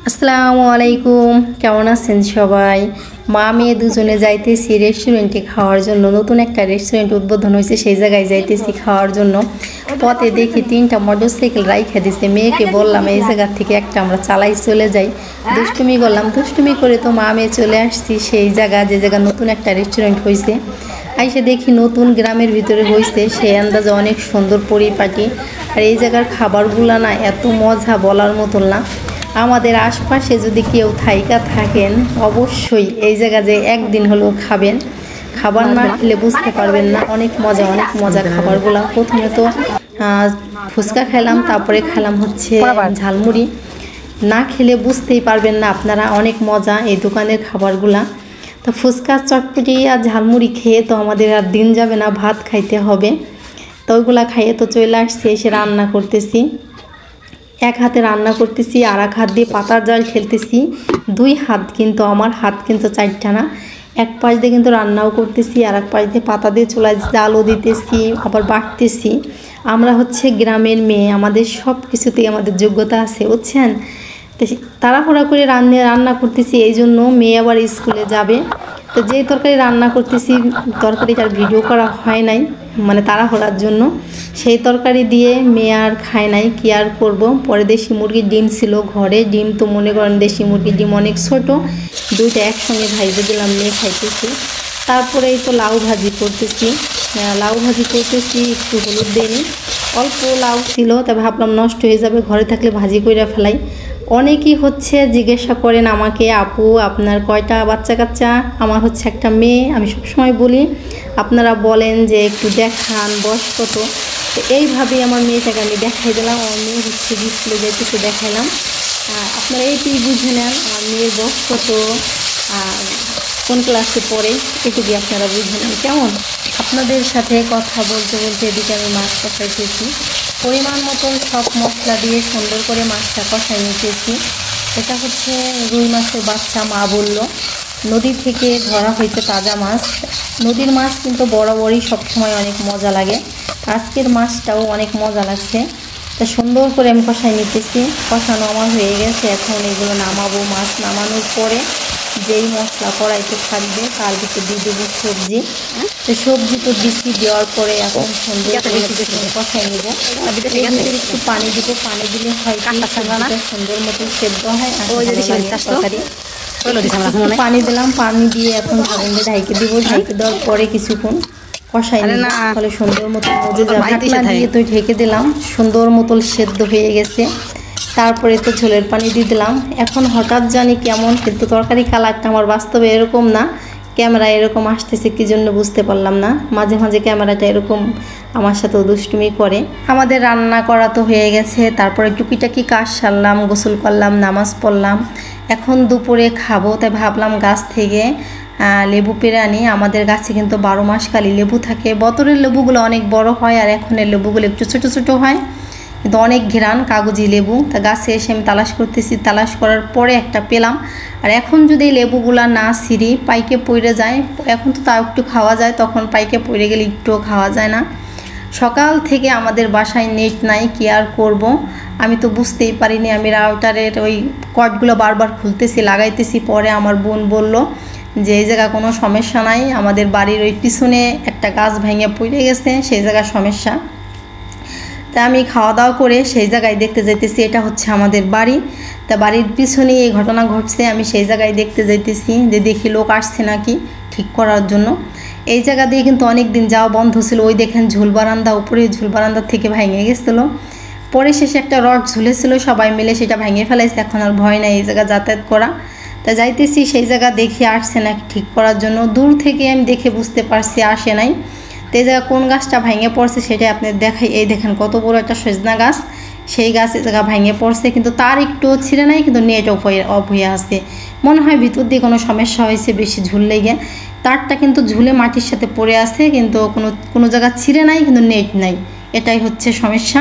আসসালামু আলাইকুম, কেমন আছেন সবাই? মা মেয়ে দুজনে যাইতেছি রেস্টুরেন্টে খাওয়ার জন্য। নতুন একটা রেস্টুরেন্ট উদ্বোধন হয়েছে, সেই জায়গায় যাইতেছি খাওয়ার জন্য। পথে দেখি 3টা মোটরসাইকেল রাইখা দিছে। মেয়েকে বললাম এই জায়গা থেকে একটা আমরা চালাই চলে যাই। দুষ্টুমি করলাম, দুষ্টুমি করে তো মা মেয়ে চলে আসছি সেই জায়গা, যে জায়গা নতুন একটা রেস্টুরেন্ট হয়েছে। আইসে দেখি নতুন গ্রামের ভিতরে হয়েছে, সেই আন্দাজে অনেক সুন্দর পরিপাটি। আর এই জায়গার খাবারগুলো না এত মজা বলার মতন না। আমাদের আশপাশে যদি কেউ থাইকা থাকেন অবশ্যই এই জায়গা যে একদিন হলেও খাবেন। খাবার না খেলে বুঝতে পারবেন না, অনেক মজা খাবারগুলো। প্রথমে তো ফুচকা খেলাম, তারপরে খেলাম হচ্ছে ঝালমুড়ি। না খেলে বুঝতেই পারবেন না আপনারা, অনেক মজা এই দোকানের খাবারগুলা। তো ফুচকা চটপটি আর ঝালমুড়ি খেয়ে তো আমাদের আর দিন যাবে না, ভাত খাইতে হবে। তো ওইগুলা খাইয়ে তো চলে আসছি, এসে রান্না করতেছি। এক হাতে রান্না করতেছি, আর এক হাত দিয়ে পাতার জাল খেলতেছি। 2 হাত কিন্তু, আমার হাত কিন্তু 4টা না। এক পাশ দিয়ে কিন্তু রান্নাও করতেছি, আর এক পাশ দিয়ে পাতা দিয়ে চুলায় জালও দিতেছি, আবার বাটতেছি। আমরা হচ্ছে গ্রামের মেয়ে, আমাদের সব কিছুতেই আমাদের যোগ্যতা আছে, বুঝছেন? তো তাড়াহুড়া করে রান্না করতেছি, এই জন্য মেয়ে আবার স্কুলে যাবে। তো যেই তরকারি রান্না করতেছি, তরকারিটার ভিডিও করা হয় নাই, মানে তাড়াহুড়ার জন্য। সেই তরকারি দিয়ে মেয়ে আর খায় নাই, কি আর করবো। পরে দেশি মুরগির ডিম ছিল ঘরে, ডিম তো মনে করেন দেশি মুরগির ডিম অনেক ছোট, 2টা একসঙ্গে ভাইজে দিলাম, মেয়ে খাইতেছি। তারপরে এই তো লাউ ভাজি করতেছি, একটু হলুদ দিইনি, অল্প লাউ ছিল, তা ভাবলাম নষ্ট হয়ে যাবে, ঘরে থাকলে ভাজি কইরা ফেলাই। অনেকেই হচ্ছে জিজ্ঞাসা করেন আমাকে, আপু আপনার কয়টা বাচ্চা কাচ্চা? আমার হচ্ছে একটা মেয়ে। আমি সবসময় বলি আপনারা বলেন যে একটু দেখান, বয়স কত। তো এইভাবেই আমার মেয়েটাকে আমি দেখাই দিলাম। আমার মেয়ে হচ্ছে স্কুলে যাইতেছে, দেখাইলাম। আপনারা এইটাই বুঝে নেন আমার মেয়ের বয়স কত, কোন ক্লাসে পড়ে, এটুকুই আপনারা বুঝে নেন কেমন। আপনাদের সাথে কথা বলতে বলতে এদিকে আমি মাছ কষাইতেছি। পরিমাণ মতন সব মশলা দিয়ে সুন্দর করে মাছটা কষাই নিতেছি। এটা হচ্ছে রুই মাছের বাচ্চা, মা বলল নদী থেকে ধরা হয়েছে তাজা মাছ। নদীর মাছ কিন্তু বরাবরই সবসময় অনেক মজা লাগে, আজকের মাছটাও অনেক মজা লাগছে। তা সুন্দর করে আমি কষাই নিতেছি। কষানো আমার হয়ে গেছে, এখন এগুলো নামাবো। মাছ নামানোর পরে যেই মশলা কড়াইতে থাকবে তার ভিতরে দিয়ে দেবো সবজি। তো সবজি তো দিচ্ছি, দেওয়ার পরে এখন সুন্দর করে কষাই নেব। একটু পানি দিব, পানি দিলে হয় সুন্দর মতো সেদ্ধ হয়। পানি দিলাম, পানি দিয়ে এখন ঢাকন দিয়ে ঢাইকে দিব। ঢাইকে দেওয়ার পরে কিছুক্ষণ কষাই নিব, তাহলে সুন্দর মতো মজে যাবে। ঢাকনা দিয়ে তো ঢেকে দিলাম, সুন্দর মতো সেদ্ধ হয়ে গেছে। তারপরে তো ঝোলের পানি দিয়ে দিলাম। এখন হঠাৎ জানি কেমন, কিন্তু তরকারি কালারটা আমার বাস্তবে এরকম না, ক্যামেরা এরকম আসতেছে কি জন্য বুঝতে পারলাম না। মাঝে মাঝে ক্যামেরাটা এরকম আমার সাথেও দুষ্টুমি করে। আমাদের রান্না করা তো হয়ে গেছে, তারপরে টুকিটাকি কাজ সারলাম, গোসল করলাম, নামাজ পড়লাম। এখন দুপুরে খাবো, তাই ভাবলাম গাছ থেকে লেবু পেড়ে আনি। আমাদের গাছে কিন্তু 12 মাস কালি লেবু থাকে। বতরের লেবুগুলো অনেক বড় হয়, আর এখনের লেবুগুলো একটু ছোটো ছোটো হয়, কিন্তু অনেক ঘেরান, কাগজি লেবু। তা গাছে এসে আমি তালাশ করতেছি, তালাশ করার পরে একটা পেলাম। আর এখন যদি এই লেবুগুলা না ছিঁড়ি পাইকে পড়ে যায়, এখন তো তাও একটু খাওয়া যায়, তখন পাইকে পড়ে গেলে একটুও খাওয়া যায় না। সকাল থেকে আমাদের বাসায় নেট নাই, কি আর করব। আমি তো বুঝতেই পারিনি, আমি রাউটারের ওই কর্ডগুলো বারবার খুলতেছি, লাগাইতেছি। পরে আমার বোন বলল যে এই জায়গা কোনো সমস্যা নাই, আমাদের বাড়ির ওই পিছনে একটা গাছ ভেঙে পড়ে গেছে, সেই জায়গার সমস্যা। তা আমি খাওয়া দাওয়া করে সেই জায়গায় দেখতে যাইতেছি, এটা হচ্ছে আমাদের বাড়ি। তা বাড়ির পিছনে এই ঘটনা ঘটছে, আমি সেই জায়গায় দেখতে যাইতেছি যে দেখি লোক আসছে নাকি ঠিক করার জন্য। এই জায়গা দিয়ে কিন্তু অনেক দিন যাওয়া বন্ধ ছিল। ওই দেখেন ঝুল বারান্দা, উপরে ঝুল বারান্দার থেকে ভেঙে গেছিলো। পরে শেষে একটা রড ঝুলেছিল, সবাই মিলে সেটা ভেঙে ফেলাইছে। এখন আর ভয় নাই এই জায়গা যাতায়াত করা। তা যাইতেছি সেই জায়গা দেখি আসছে নাকি ঠিক করার জন্য। দূর থেকে আমি দেখে বুঝতে পারছি আসে নাই। তো এই জায়গা কোন গাছটা ভেঙে পড়ছে সেটাই আপনাদের দেখাই। এই দেখেন কত বড় একটা সজনা গাছ, সেই গাছ এই জায়গা ভেঙে পড়ছে, কিন্তু তার একটু ছিঁড়ে নাই, কিন্তু নেট অফ হয়ে আসছে। মনে হয় ভিতর দিয়ে কোনো সমস্যা হয়েছে, বেশি ঝুল লেগে। তারটা কিন্তু ঝুলে মাটির সাথে পড়ে আছে, কিন্তু কোনো জায়গা ছিঁড়ে নাই, কিন্তু নেট নাই। এটাই হচ্ছে সমস্যা।